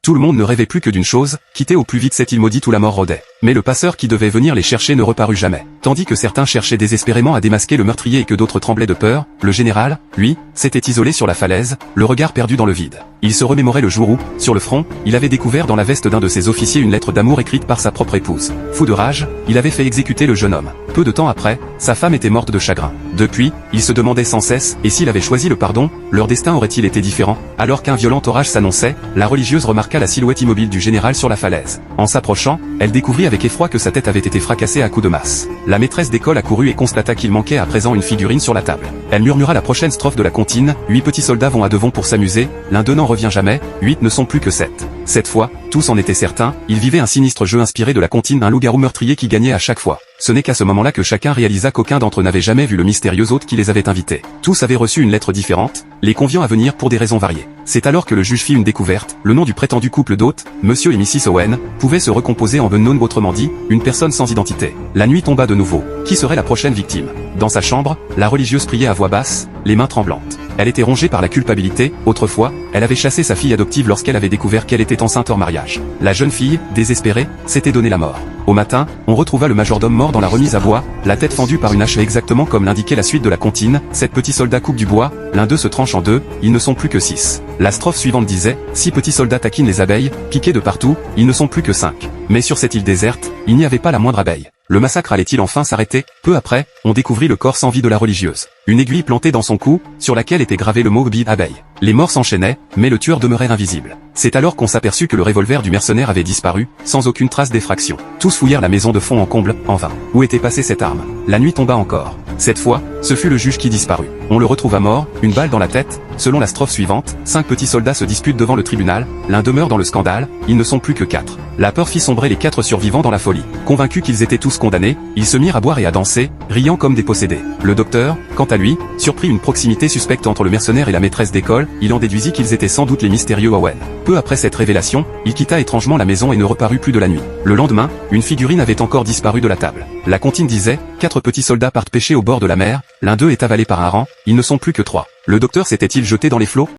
Tout le monde ne rêvait plus que d'une chose, quitter au plus vite cette île maudite où la mort rôdait. Mais le passeur qui devait venir les chercher ne reparut jamais. Tandis que certains cherchaient désespérément à démasquer le meurtrier et que d'autres tremblaient de peur, le général, lui, s'était isolé sur la falaise, le regard perdu dans le vide. Il se remémorait le jour où, sur le front, il avait découvert dans la veste d'un de ses officiers une lettre d'amour écrite par sa propre épouse. Fou de rage, il avait fait exécuter le jeune homme. Peu de temps après, sa femme était morte de chagrin. Depuis, il se demandait sans cesse, et s'il avait choisi le pardon, leur destin aurait-il été différent? Alors qu'un violent orage s'annonçait, la religieuse remarqua la silhouette immobile du général sur la falaise. En s'approchant, elle découvrit avec effroi que sa tête avait été fracassée à coups de masse. La maîtresse d'école accourut et constata qu'il manquait à présent une figurine sur la table. Elle murmura la prochaine strophe de la comptine, 8 petits soldats vont à Devon pour s'amuser, l'un d'eux n'en revient jamais, 8 ne sont plus que 7. Cette fois, tous en étaient certains, ils vivaient un sinistre jeu inspiré de la comptine d'un loup-garou meurtrier qui gagnait à chaque fois. Ce n'est qu'à ce moment-là que chacun réalisa qu'aucun d'entre eux n'avait jamais vu le mystérieux hôte qui les avait invités. Tous avaient reçu une lettre différente, les conviant à venir pour des raisons variées. C'est alors que le juge fit une découverte, le nom du prétendu couple d'hôtes, Monsieur et Mrs Owen, pouvait se recomposer en unknown, autrement dit, une personne sans identité. La nuit tomba de nouveau. Qui serait la prochaine victime? Dans sa chambre, la religieuse priait à voix basse, les mains tremblantes. Elle était rongée par la culpabilité, autrefois, elle avait chassé sa fille adoptive lorsqu'elle avait découvert qu'elle était enceinte hors mariage. La jeune fille, désespérée, s'était donné la mort. Au matin, on retrouva le majordome mort dans la remise à bois, la tête fendue par une hache exactement comme l'indiquait la suite de la comptine, 7 petits soldats coupent du bois, l'un d'eux se tranche en deux, ils ne sont plus que 6. La strophe suivante disait, 6 petits soldats taquinent les abeilles, piqués de partout, ils ne sont plus que 5. Mais sur cette île déserte, il n'y avait pas la moindre abeille. Le massacre allait-il enfin s'arrêter? Peu après, on découvrit le corps sans vie de la religieuse. Une aiguille plantée dans son cou, sur laquelle était gravé le mot bide abeille. Les morts s'enchaînaient, mais le tueur demeurait invisible. C'est alors qu'on s'aperçut que le revolver du mercenaire avait disparu, sans aucune trace d'effraction. Tous fouillèrent la maison de fond en comble, en vain. Où était passée cette arme? La nuit tomba encore. Cette fois, ce fut le juge qui disparut. On le retrouva mort, une balle dans la tête. Selon la strophe suivante, 5 petits soldats se disputent devant le tribunal, l'un demeure dans le scandale, ils ne sont plus que 4. La peur fit sombrer les 4 survivants dans la folie. Convaincus qu'ils étaient tous condamnés, ils se mirent à boire et à danser, riant comme des possédés. Le docteur, quant à lui, surprit une proximité suspecte entre le mercenaire et la maîtresse d'école, il en déduisit qu'ils étaient sans doute les mystérieux Owen. Peu après cette révélation, il quitta étrangement la maison et ne reparut plus de la nuit. Le lendemain, une figurine avait encore disparu de la table. La comptine disait, 4 petits soldats partent pêcher au bord de la mer, l'un d'eux est avalé par un rang, ils ne sont plus que 3. Le docteur s'était-il jeté dans les flots?